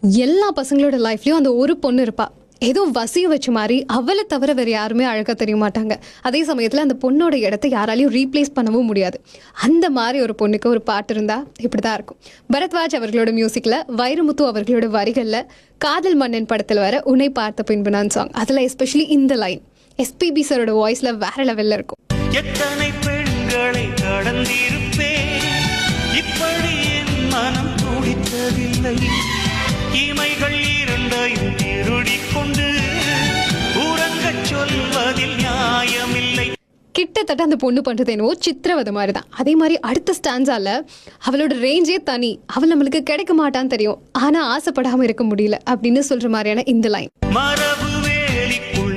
எல்லா பசங்களோட லைஃப்லயும் அந்த ஒரு பொண்ணு இருப்பா. ஏதோ வசியம் வச்ச மாதிரி அவளை தவிர வேறு யாருமே அழகாக தெரிய மாட்டாங்க. அதே சமயத்தில் அந்த பொண்ணோட இடத்த யாராலையும் ரீப்ளேஸ் பண்ணவும் முடியாது. அந்த மாதிரி ஒரு பொண்ணுக்கு ஒரு பாட்டு இருந்தால் இப்படி தான் இருக்கும். பரத்வாஜ் அவர்களோட மியூசிக்கில், வைரமுத்து அவர்களோட வரிகளில், காதல் மன்னன் படத்தில் வர உன்னை பார்த்த பின்பு நான் சாங், அதில் எஸ்பெஷலி இந்த லைன் எஸ்பிபி சரோட வாய்ஸில் வேற லெவலில் இருக்கும். எத்தனை பெண்களை கடந்திருப்பேன், இப்படி என் மனம் துடித்ததில்லை. இமைகள் இரண்டையும் திருடிக் கொண்டு உறங்கச் சொல்வதில் நியாயமில்லை. கிட்டத்தட்ட அந்த பொண்ணு பண்ணுறது என்னவோ சித்திரவதை மாதிரி தான். அதே மாதிரி அடுத்த ஸ்டான்ஸால அவளோட ரேஞ்சே தனி. அவள் நம்மளுக்கு கிடைக்க மாட்டான்னு தெரியும், ஆனால் ஆசைப்படாமல் இருக்க முடியல அப்படின்னு சொல்கிற மாதிரியான இந்த லைன். மரபு வேலிக்குள்